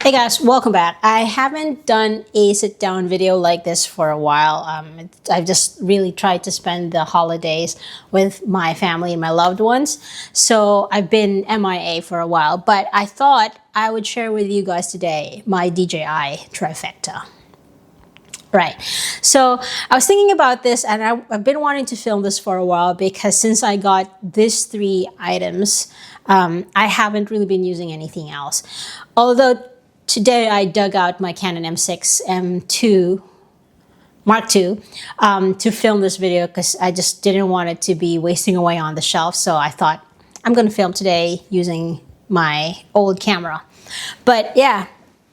Hey guys, welcome back. I haven't done a sit down video like this for a while. I've just really tried to spend the holidays with my family and my loved ones. So I've been MIA for a while, but I thought I would share with you guys today my DJI Trifecta. Right. So I was thinking about this and I've been wanting to film this for a while because since I got these three items, I haven't really been using anything else. Although today I dug out my Canon M6 M2 Mark II to film this video because I just didn't want it to be wasting away on the shelf. So I thought I'm going to film today using my old camera. But yeah,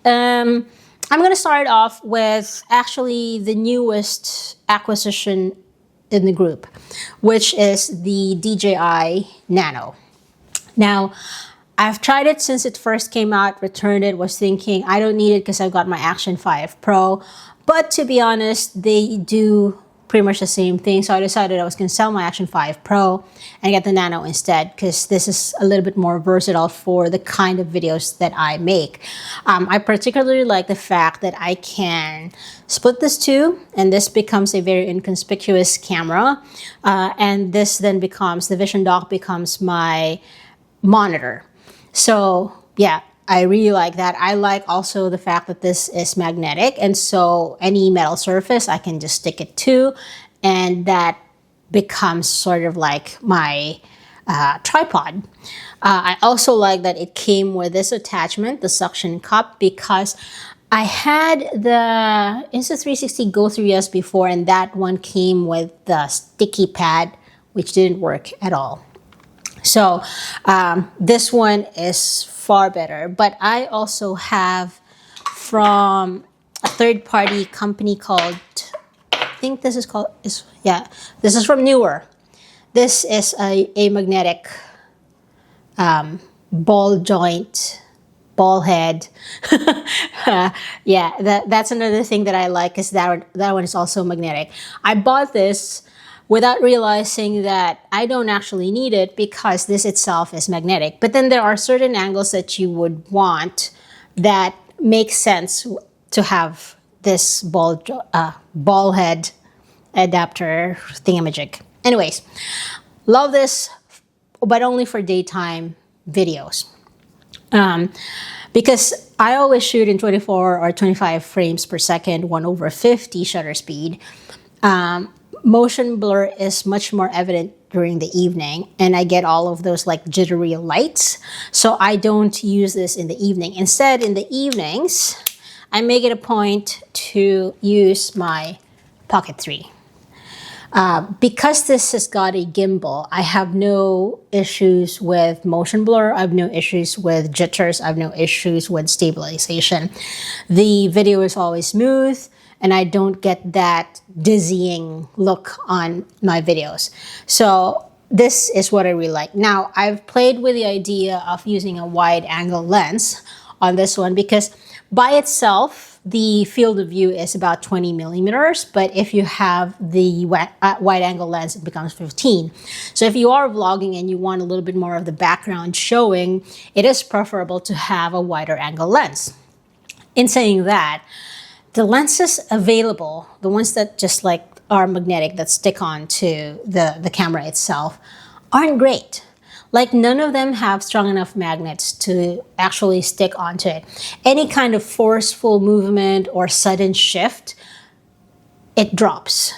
I'm going to start off with actually the newest acquisition in the group, which is the DJI Nano. Now, I've tried it since it first came out, returned it, was thinking I don't need it because I've got my Action 5 Pro. But to be honest, they do pretty much the same thing. So I decided I was going to sell my Action 5 Pro and get the Nano instead because this is a little bit more versatile for the kind of videos that I make. I particularly like the fact that I can split this two and this becomes a very inconspicuous camera. And this then becomes, the Vision dock becomes my monitor. So yeah, I really like that. I like also the fact that this is magnetic, and so any metal surface I can just stick it to, and that becomes sort of like my tripod. I also like that it came with this attachment, the suction cup, because I had the Insta360 Go 3S before, and that one came with the sticky pad, which didn't work at all. So this one is far better, but I also have from a third-party company called, I think this is called, this is from Newer. This is a magnetic ball joint, ball head. Yeah, that's another thing that I like is that one is also magnetic. I bought this without realizing that I don't actually need it because this itself is magnetic. But then there are certain angles that you would want that make sense to have this ball head adapter thingamajig. Anyways, love this, but only for daytime videos. Because I always shoot in 24 or 25 frames per second, 1/50 shutter speed. Motion blur is much more evident during the evening, and I get all of those like jittery lights. So I don't use this in the evening. Instead, in the evenings, I make it a point to use my Pocket 3. Because this has got a gimbal, I have no issues with motion blur. I have no issues with jitters. I have no issues with stabilization. The video is always smooth, and I don't get that dizzying look on my videos. So this is what I really like. Now, I've played with the idea of using a wide angle lens on this one because by itself, the field of view is about 20 millimeters, but if you have the wide angle lens, it becomes 15. So if you are vlogging and you want a little bit more of the background showing, it is preferable to have a wider angle lens. In saying that, the lenses available, the ones that just like are magnetic that stick on to the camera itself, aren't great. Like none of them have strong enough magnets to actually stick onto it. Any kind of forceful movement or sudden shift, it drops,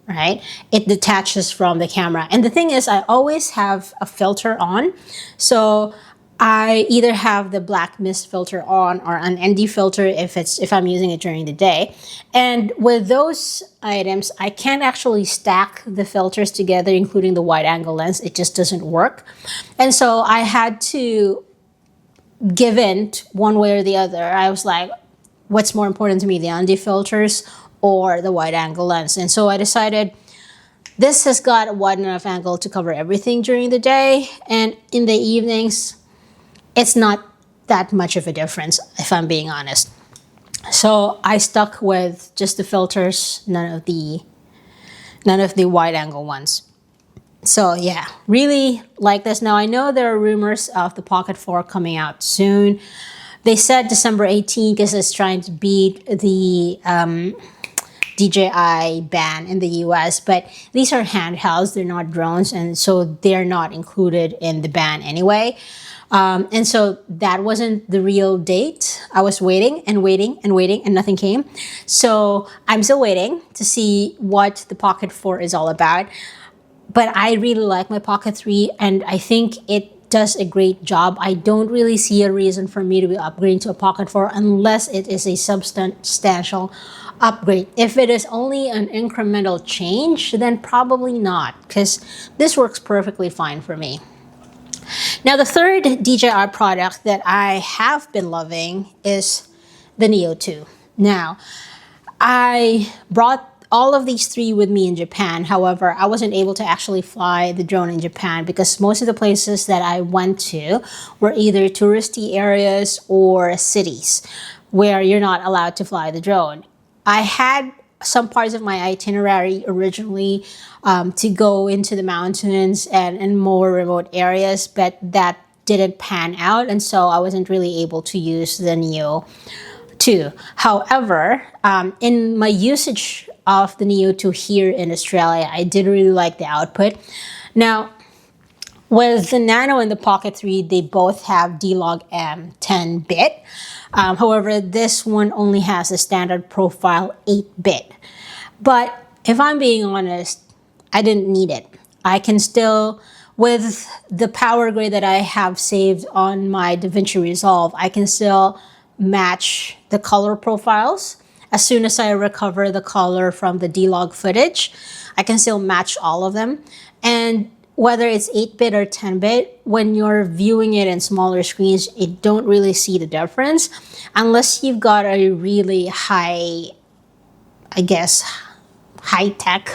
right? It detaches from the camera. And the thing is, I always have a filter on. So I either have the black mist filter on or an ND filter if I'm using it during the day. And with those items, I can't actually stack the filters together, including the wide angle lens. It just doesn't work. And so I had to give in one way or the other. I was like, what's more important to me, the ND filters or the wide angle lens? And so I decided this has got a wide enough angle to cover everything during the day. And in the evenings, it's not that much of a difference, if I'm being honest. So I stuck with just the filters, none of the wide angle ones. So yeah, really like this. Now I know there are rumors of the Pocket 4 coming out soon. They said December 18th because it's trying to beat the DJI ban in the US, but these are handhelds, they're not drones, and so they're not included in the ban anyway. And so that wasn't the real date. I was waiting and waiting and waiting and nothing came. So I'm still waiting to see what the Pocket 4 is all about. But I really like my Pocket 3 and I think it does a great job. I don't really see a reason for me to be upgrading to a Pocket 4 unless it is a substantial upgrade. If it is only an incremental change, then probably not, because this works perfectly fine for me. Now, the third DJI product that I have been loving is the Neo 2. Now, I brought all of these three with me in Japan. However, I wasn't able to actually fly the drone in Japan because most of the places that I went to were either touristy areas or cities where you're not allowed to fly the drone. I had some parts of my itinerary originally to go into the mountains and more remote areas, but that didn't pan out, and so I wasn't really able to use the Neo 2. However, in my usage of the Neo 2 here in Australia, I did really like the output. Now, with the Nano and the Pocket 3, they both have D-Log-M 10-bit. However, this one only has a standard profile 8-bit. But if I'm being honest, I didn't need it. I can still, with the power grade that I have saved on my Davinci Resolve, I can still match the color profiles. As soon as I recover the color from the D-Log footage, I can still match all of them. And whether it's 8-bit or 10-bit, when you're viewing it in smaller screens, you don't really see the difference unless you've got a really high, I guess, high-tech,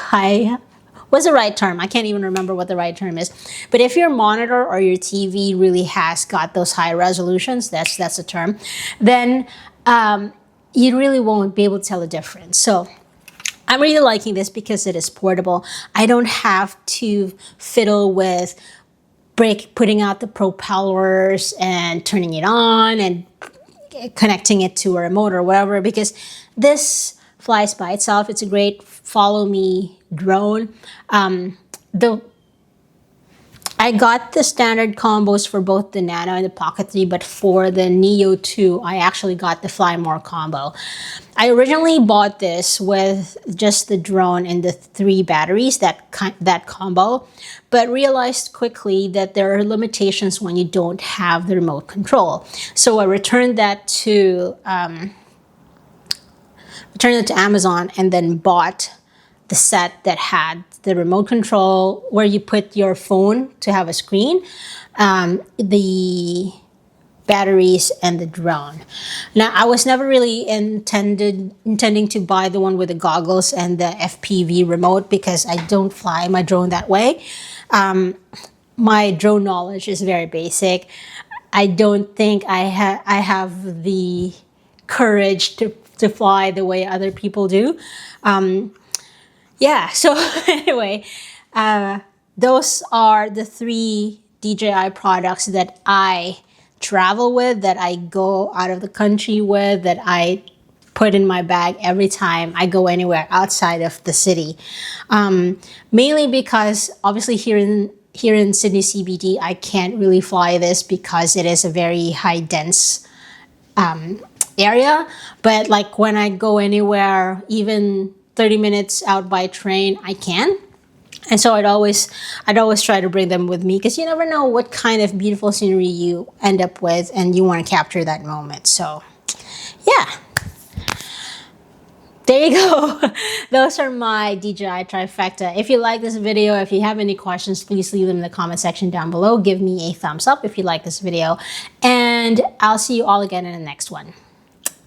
what's the right term? I can't even remember what the right term is. But if your monitor or your TV really has got those high resolutions, that's the term, then you really won't be able to tell the difference. So I'm really liking this because it is portable. I don't have to fiddle with putting out the propellers and turning it on and connecting it to a remote or whatever, because this flies by itself. It's a great follow me drone. I got the standard combos for both the Nano and the Pocket 3, but for the Neo 2, I actually got the Fly More combo. I originally bought this with just the drone and the 3 batteries, that combo, but realized quickly that there are limitations when you don't have the remote control. So I returned that to Amazon and then bought the set that had the remote control where you put your phone to have a screen, the batteries, and the drone. Now, I was never really intending to buy the one with the goggles and the FPV remote because I don't fly my drone that way. My drone knowledge is very basic. I don't think I have the courage to fly the way other people do. Yeah, so anyway, those are the 3 DJI products that I travel with, that I go out of the country with, that I put in my bag every time I go anywhere outside of the city. Mainly because obviously here in Sydney CBD, I can't really fly this because it is a very high dense area. But like when I go anywhere, even 30 minutes out by train, I can. And so I'd always try to bring them with me because you never know what kind of beautiful scenery you end up with and you want to capture that moment. So yeah, there you go. Those are my DJI Trifecta. If you like this video, if you have any questions, please leave them in the comment section down below. Give me a thumbs up if you like this video, and I'll see you all again in the next one.